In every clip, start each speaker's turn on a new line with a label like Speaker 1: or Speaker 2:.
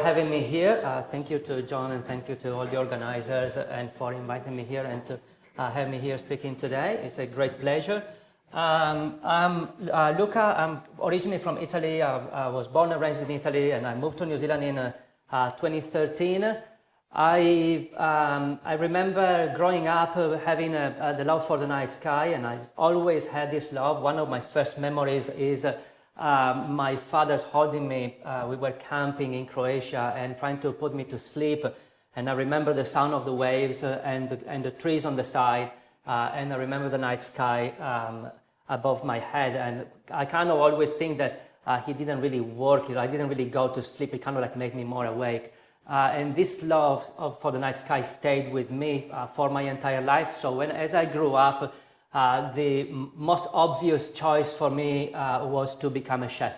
Speaker 1: Having me here. Thank you to John and thank you to all the organizers and for inviting me here and to have me here speaking today. It's a great pleasure. I'm Luca. I'm originally from Italy. I was born and raised in Italy and I moved to New Zealand in 2013. I remember growing up having the love for the night sky, and I always had this love. One of my first memories is my father holding me. We were camping in Croatia and trying to put me to sleep, and I remember the sound of the waves and the trees on the side, and I remember the night sky above my head, and I kind of always think that he didn't really work. I didn't really go to sleep. It kind of like made me more awake. And this love for the night sky stayed with me for my entire life. So as I grew up, the most obvious choice for me was to become a chef.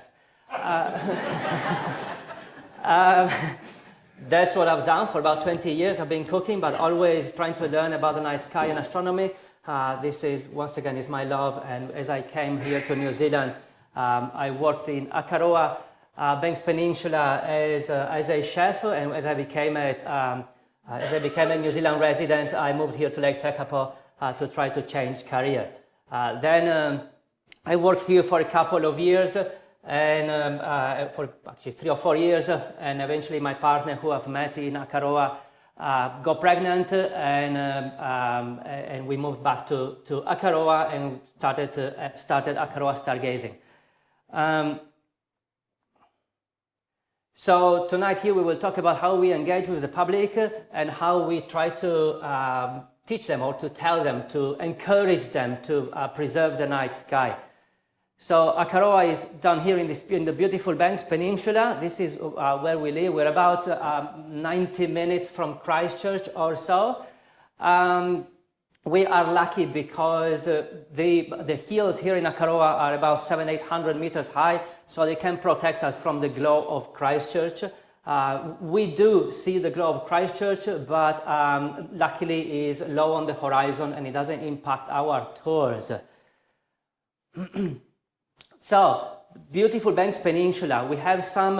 Speaker 1: That's what I've done for about 20 years. I've been cooking, but always trying to learn about the night sky and astronomy. This is, once again, is my love. And as I came here to New Zealand, I worked in Akaroa, Banks Peninsula as a chef, and as I became a New Zealand resident, I moved here to Lake Tekapo to try to change career. Then I worked here for a couple of years, and for actually 3 or 4 years, and eventually my partner, who I've met in Akaroa, got pregnant, and we moved back to Akaroa and started Akaroa stargazing. So tonight here we will talk about how we engage with the public and how we try to teach them or to tell them, to encourage them to preserve the night sky. So Akaroa is down here in the beautiful Banks Peninsula. This is where we live. We're about 90 minutes from Christchurch or so. We are lucky because the hills here in Akaroa are about 700-800 meters high, so they can protect us from the glow of Christchurch. We do see the glow of Christchurch, but luckily it is low on the horizon and it doesn't impact our tours. So, beautiful Banks Peninsula. We have some,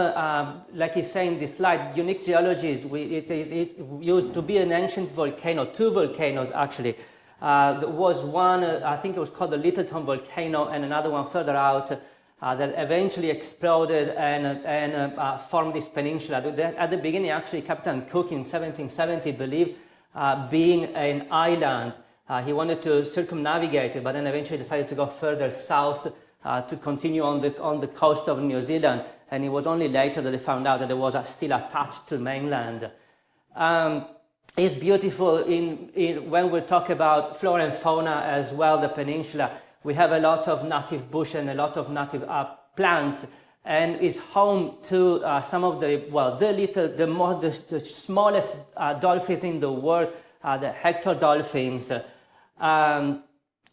Speaker 1: like he's saying this slide, unique geologies. It used to be an ancient volcano, 2 volcanoes actually. There was one, I think it was called the Littleton volcano, and another one further out that eventually exploded and formed this peninsula. At the beginning, actually, Captain Cook in 1770 believed being an island. He wanted to circumnavigate it, but then eventually decided to go further south to continue on the coast of New Zealand. And it was only later that they found out that it was still attached to mainland. It's beautiful when we talk about flora and fauna as well, the peninsula. We have a lot of native bush and a lot of native plants, and it's home to some of the smallest dolphins in the world, the Hector dolphins.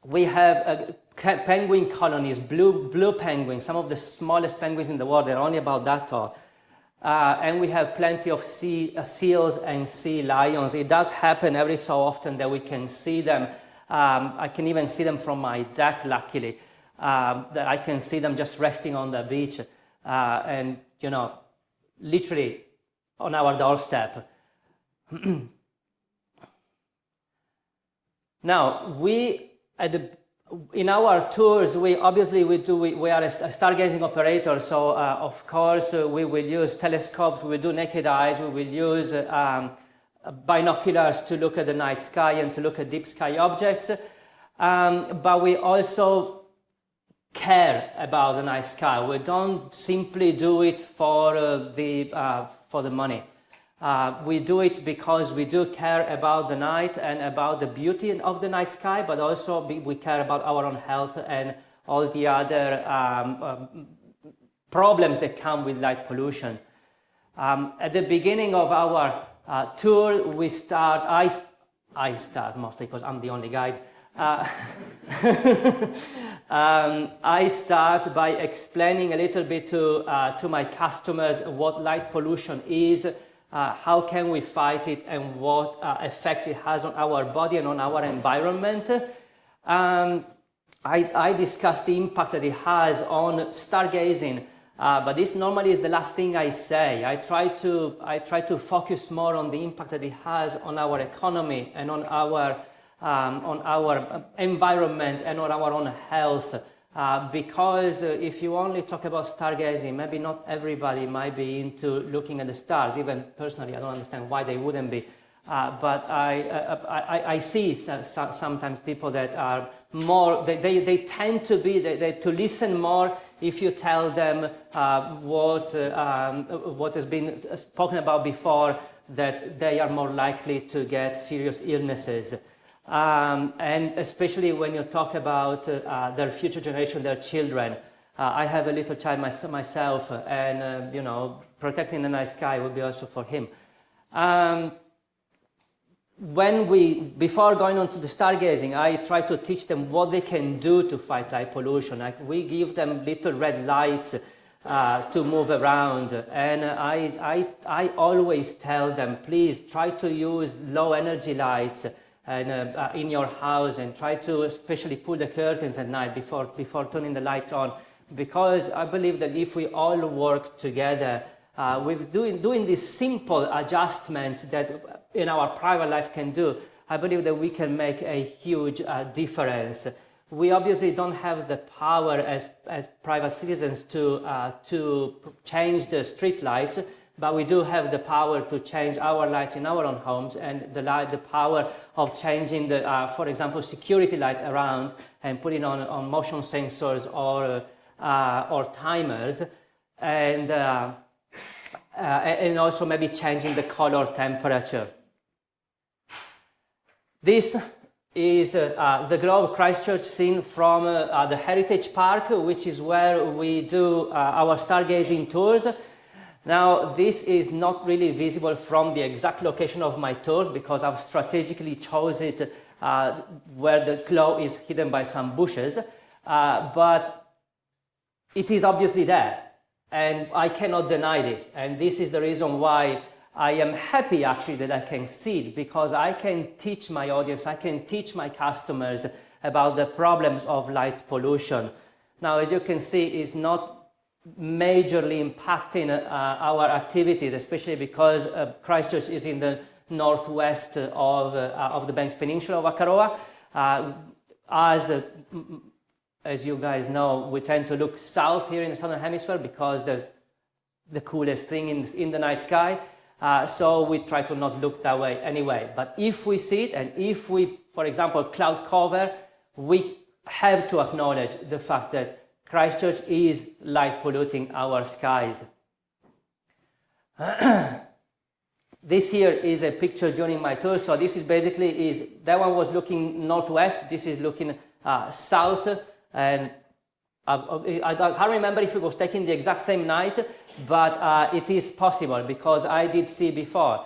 Speaker 1: We have penguin colonies, blue penguins, some of the smallest penguins in the world. They're only about that tall. And we have plenty of seals and sea lions. It does happen every so often that we can see them. I can even see them from my deck, luckily. That I can see them just resting on the beach and, literally on our doorstep. Now, in our tours, we are a stargazing operator, so of course we will use telescopes, we will do naked eyes, we will use binoculars to look at the night sky and to look at deep sky objects, but we also care about the night sky. We don't simply do it for the money. We do it because we do care about the night and about the beauty of the night sky, but also we care about our own health and all the other problems that come with light pollution. At the beginning of our tour, I start mostly because I'm the only guide. I start by explaining a little bit to my customers what light pollution is, how can we fight it, and what effect it has on our body and on our environment. I discuss the impact that it has on stargazing, But this normally is the last thing I say. I try to focus more on the impact that it has on our economy and on our environment and on our own health. Because if you only talk about stargazing, maybe not everybody might be into looking at the stars. Even personally, I don't understand why they wouldn't be. But I see sometimes people that are more, they tend to be, to listen more if you tell them what has been spoken about before, that they are more likely to get serious illnesses. And especially when you talk about their future generation, their children. I have a little child myself, and protecting the night sky will be also for him. Before going on to the stargazing, I try to teach them what they can do to fight light pollution. We give them little red lights to move around, and I always tell them, please try to use low energy lights and in your house, and try to especially pull the curtains at night before turning the lights on, because I believe that if we all work together with doing these simple adjustments that in our private life can do, I believe that we can make a huge difference. We obviously don't have the power as private citizens to change the street lights, but we do have the power to change our lights in our own homes, and the power of changing for example, security lights around and putting on motion sensors or timers, and also maybe changing the color temperature. This is the Globe Christchurch scene from the Heritage Park, which is where we do our stargazing tours. Now, this is not really visible from the exact location of my tours, because I've strategically chose it where the glow is hidden by some bushes, but it is obviously there, and I cannot deny this. And this is the reason why I am happy actually that I can see it, because I can teach my audience, I can teach my customers about the problems of light pollution. Now, as you can see, it's not majorly impacting our activities, especially because Christchurch is in the northwest of the Banks Peninsula of Akaroa. As you guys know, we tend to look south here in the southern hemisphere because there's the coolest thing in the night sky. So we try to not look that way anyway. But if we see it, and if we, for example, cloud cover, we have to acknowledge the fact that Christchurch is light polluting our skies. This here is a picture during my tour. So this is basically, that one was looking northwest, this is looking south, and I can't remember if it was taken the exact same night, but it is possible, because I did see before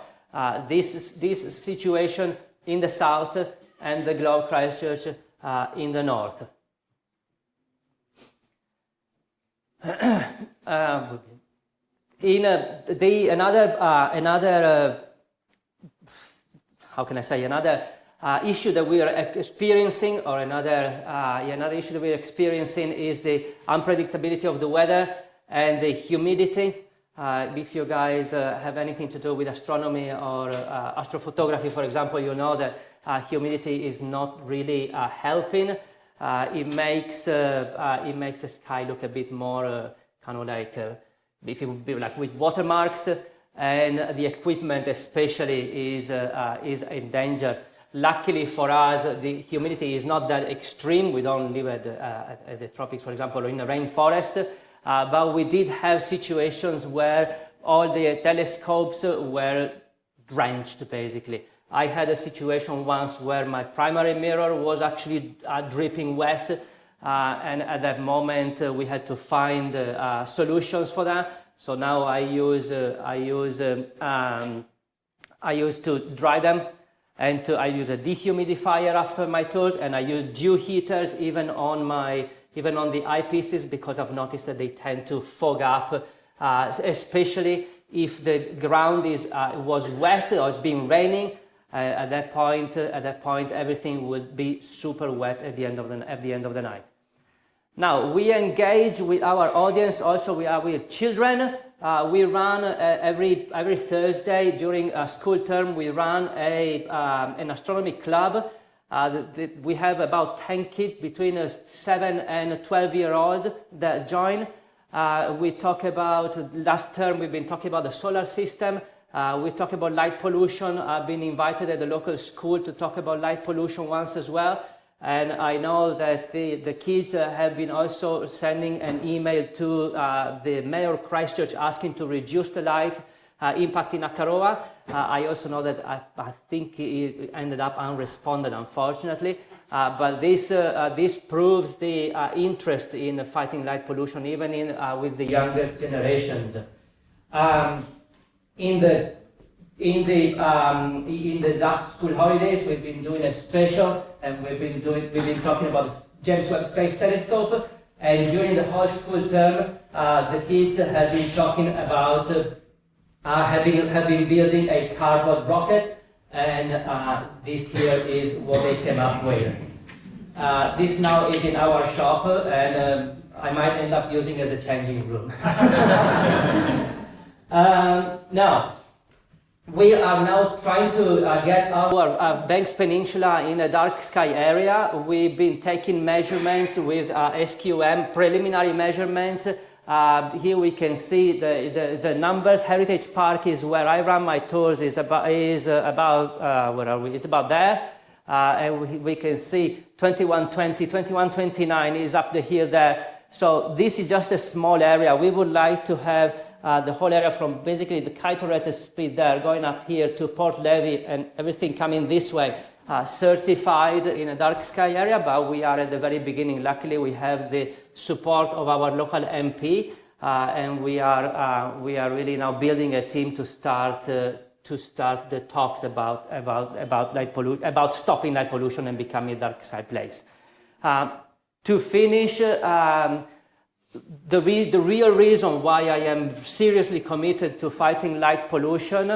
Speaker 1: this situation in the south and the Globe Christchurch in the north. Another issue that we are experiencing, or another issue that we are experiencing, is the unpredictability of the weather and the humidity. If you guys have anything to do with astronomy or astrophotography, for example, you know that humidity is not really helping. It makes the sky look a bit more kind of like if it would be like with watermarks, and the equipment especially is in danger. Luckily for us, the humidity is not that extreme. We don't live at the tropics, for example, or in the rainforest, but we did have situations where all the telescopes were drenched, basically. I had a situation once where my primary mirror was actually dripping wet, and at that moment we had to find solutions for that. So now I use to dry them, and I use a dehumidifier after my tours, and I use dew heaters even on the eyepieces, because I've noticed that they tend to fog up, especially if the ground was wet or it's been raining. At that point, everything would be super wet at the end of the night. Now, we engage with our audience also with children. We run every Thursday during a school term, we run an astronomy club. We have about 10 kids between 7 and 12-year-old that join. We talk about, last term we've been talking about the solar system. We talk about light pollution. I've been invited at the local school to talk about light pollution once as well. And I know that the kids have been also sending an email to the mayor of Christchurch asking to reduce the light impact in Akaroa. I also know that I think it ended up unresponded, unfortunately. But this proves the interest in fighting light pollution, even with the younger generations. In the last school holidays, we've been doing a special, and we've been talking about the James Webb Space Telescope. And during the whole school term, the kids have been talking about have been building a cardboard rocket, and this here is what they came up with. This now is in our shop, and I might end up using it as a changing room. Now, we are now trying to get our Banks Peninsula in a dark sky area. We've been taking measurements with SQM, preliminary measurements. Here we can see the numbers. Heritage Park is where I run my tours, is about where are we? It's about there. And we can see 2120, 2129 is up the hill there. So this is just a small area. We would like to have the whole area from basically the Kite speed there going up here to Port Levy and everything coming this way certified in a dark sky area, but we are at the very beginning. Luckily, we have the support of our local MP, and we are really now building a team to start the talks about stopping light pollution and becoming a dark sky place. To finish, the real reason why I am seriously committed to fighting light pollution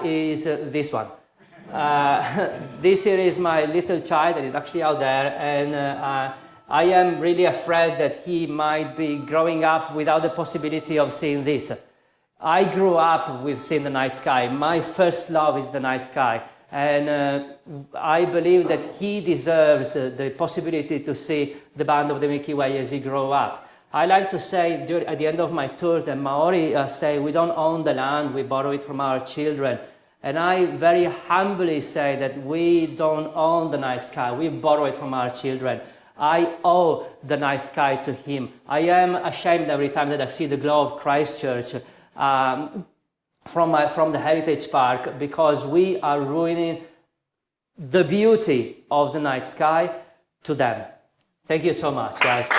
Speaker 1: is this one. This here is my little child that is actually out there, and I am really afraid that he might be growing up without the possibility of seeing this. I grew up with seeing the night sky. My first love is the night sky. And I believe that he deserves the possibility to see the band of the Milky Way as he grows up. I like to say at the end of my tours that Maori say we don't own the land, we borrow it from our children. And I very humbly say that we don't own the night sky, we borrow it from our children. I owe the night sky to him. I am ashamed every time that I see the glow of Christchurch from the Heritage Park, because we are ruining the beauty of the night sky to them. Thank you so much, guys.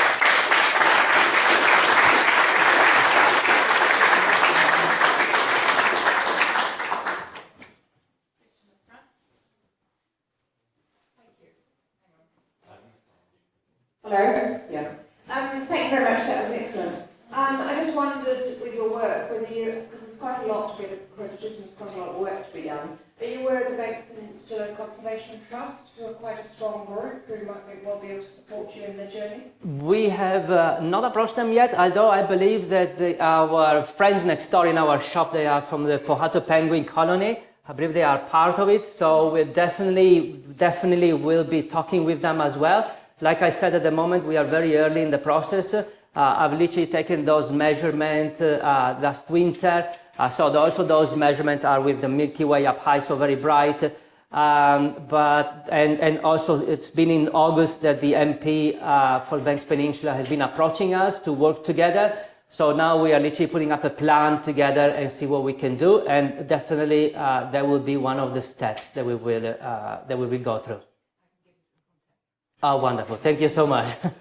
Speaker 2: Hello? Yeah. Thank you very much, that was excellent. I just wondered with your work, whether you, because there's quite a lot to be accredited and there's quite a lot of work to be done, are you aware of the Banks Peninsula Conservation Trust, who are quite a strong group, who might be able to support you in the journey?
Speaker 1: We have not approached them yet, although I believe that our friends next door in our shop, they are from the Pohatu Penguin Colony. I believe they are part of it, so we definitely will be talking with them as well. Like I said, at the moment, we are very early in the process. I've literally taken those measurements last winter. So also those measurements are with the Milky Way up high, so very bright. And also it's been in August that the MP for Banks Peninsula has been approaching us to work together. So now we are literally putting up a plan together and see what we can do. And definitely that will be one of the steps that we will go through. Oh, wonderful. Thank you so much.
Speaker 2: That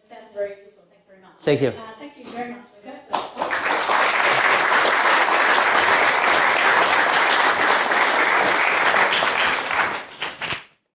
Speaker 2: sounds very useful. Thank you very much.
Speaker 1: Thank you.